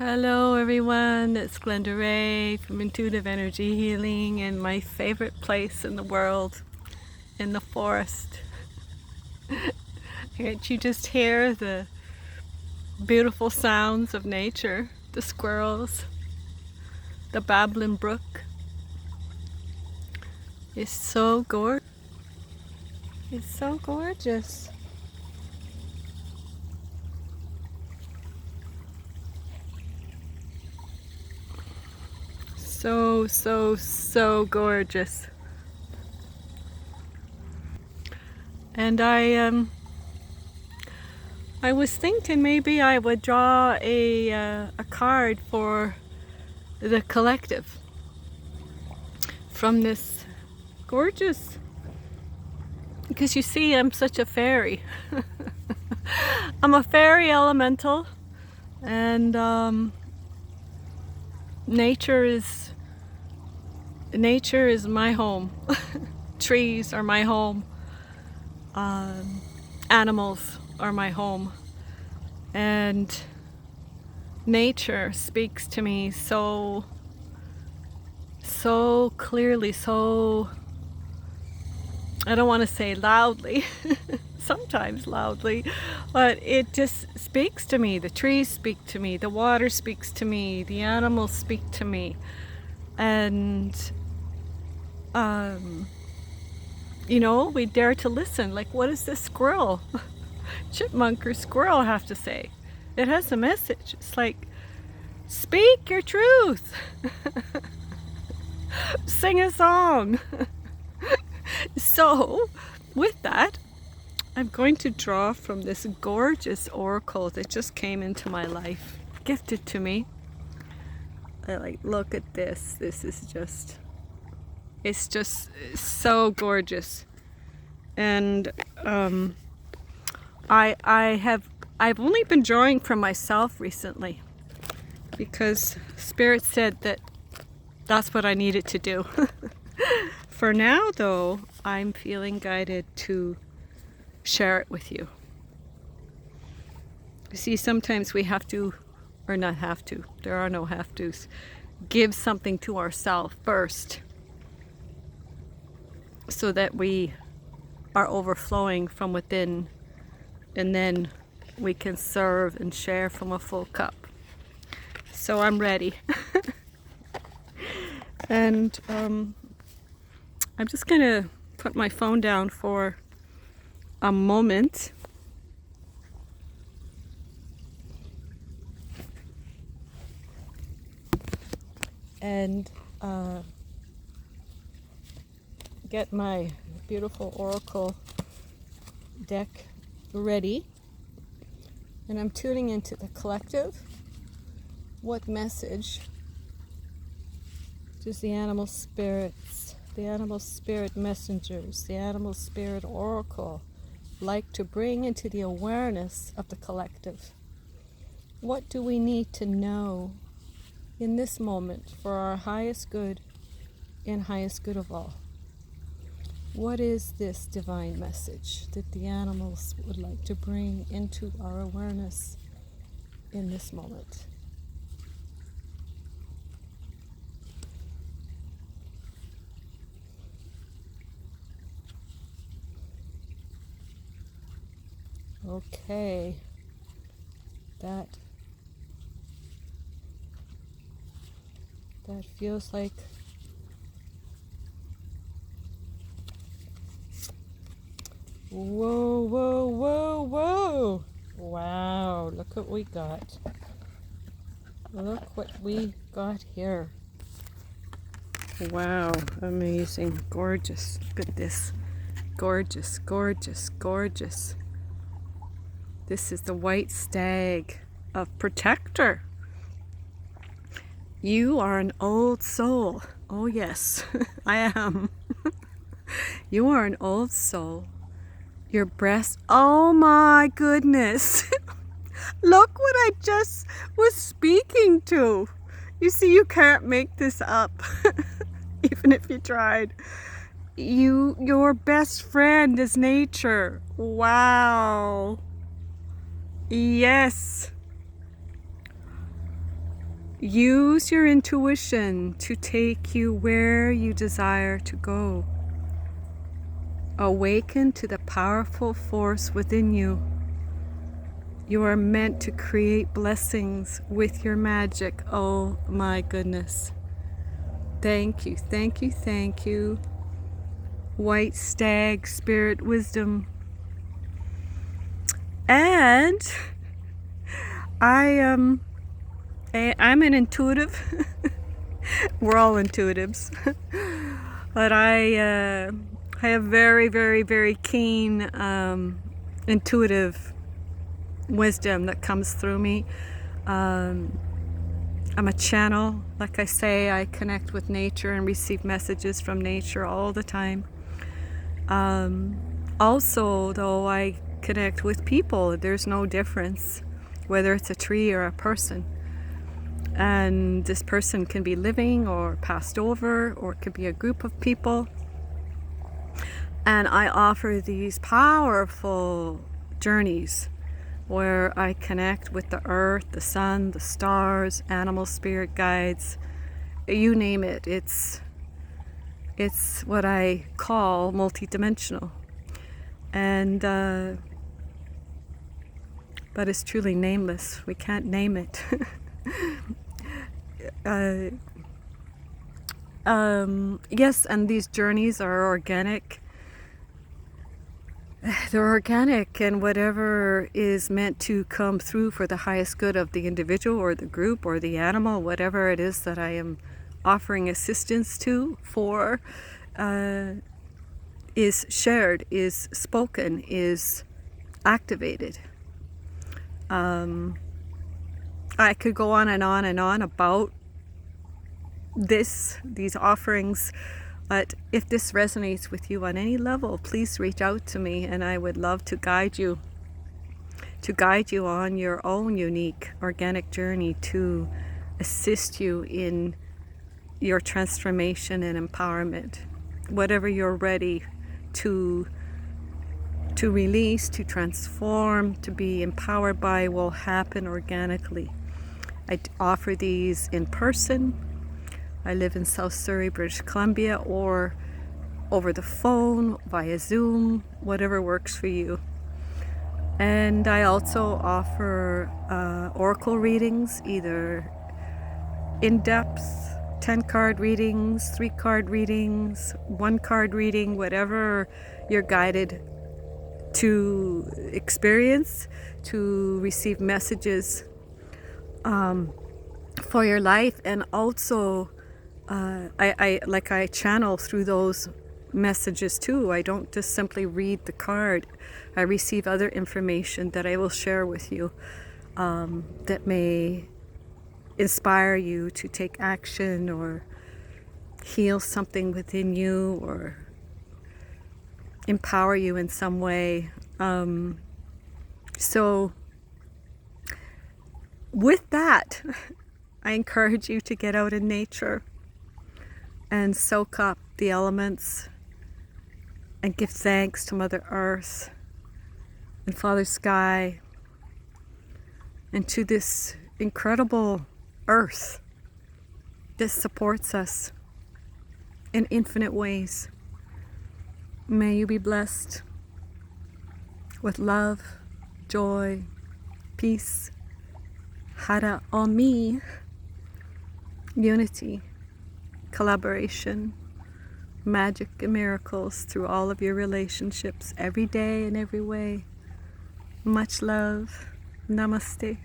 Hello everyone, it's Glenda Ray from Intuitive Energy Healing in my favorite place in the world, in the forest. Can't you just hear the beautiful sounds of nature? The squirrels, the babbling brook. It's so gorgeous. It's so gorgeous. So gorgeous. And I was thinking maybe I would draw a card for the collective from this gorgeous, because you see I'm such a fairy. I'm a fairy elemental, and nature is my home. Trees are my home. Animals are my home, and nature speaks to me so clearly, so, I don't want to say loudly, sometimes loudly, but it just speaks to me. The trees speak to me, the water speaks to me, the animals speak to me, and we dare to listen. Like, what does this squirrel, chipmunk or squirrel have to say? It has a message. It's like, speak your truth. Sing a song. So, with that, I'm going to draw from this gorgeous oracle that just came into my life, gifted to me. Look at this. This is just, it's just so gorgeous. And I've only been drawing from myself recently, because Spirit said that that's what I needed to do. For now, though, I'm feeling guided to share it with you. You see, sometimes we have to, or not have to, there are no have to's, give something to ourselves first, so that we are overflowing from within, and then we can serve and share from a full cup. So I'm ready. And I'm just gonna put my phone down for a moment. And get my beautiful oracle deck ready. And I'm tuning into the collective. What message does the animal spirits, the animal spirit messengers, the animal spirit oracle like to bring into the awareness of the collective? What do we need to know in this moment for our highest good and highest good of all? What is this divine message that the animals would like to bring into our awareness in this moment? Okay, that feels like whoa. Wow, look what we got. Look what we got here. Wow, amazing, gorgeous. Look at this. Gorgeous, gorgeous, gorgeous. This is the white stag of protector. You are an old soul. Oh yes, I am. You are an old soul. Your breast, oh my goodness. Look what I just was speaking to. You see, you can't make this up, even if you tried. Your best friend is nature. Wow. Yes. Use your intuition to take you where you desire to go. Awaken to the powerful force within you. You are meant to create blessings with your magic. Oh my goodness. Thank you, thank you, thank you. White Stag Spirit Wisdom. And I'm an intuitive. We're all intuitives. But I have very, very, very keen intuitive wisdom that comes through me. I'm a channel. Like I say, I connect with nature and receive messages from nature all the time. Also, though, I connect with people. There's no difference whether it's a tree or a person. And this person can be living or passed over, or it could be a group of people. And I offer these powerful journeys where I connect with the earth, the sun, the stars, animal spirit guides, you name it. It's what I call multidimensional. And but it's truly nameless. We can't name it. Yes, and these journeys are organic. They're organic, and whatever is meant to come through for the highest good of the individual or the group or the animal, whatever it is that I am offering assistance to for, is shared, is spoken, is activated. I could go on and on and on about these offerings, but if this resonates with you on any level, please reach out to me, and I would love to guide you on your own unique organic journey to assist you in your transformation and empowerment. Whatever you're ready to release, to transform, to be empowered by will happen organically. I offer these in person. I live in South Surrey, British Columbia, or over the phone, via Zoom, whatever works for you. And I also offer oracle readings, either in-depth 10-card readings, 3-card readings, 1-card reading, whatever you're guided to experience, to receive messages for your life. And also I channel through those messages too. I don't just simply read the card. I receive other information that I will share with you that may inspire you to take action or heal something within you or empower you in some way. So with that, I encourage you to get out in nature and soak up the elements and give thanks to Mother Earth and Father Sky and to this incredible earth that supports us in infinite ways. May you be blessed with love, joy, peace, hara omi, unity, collaboration, magic and miracles through all of your relationships every day and every way. Much love. Namaste.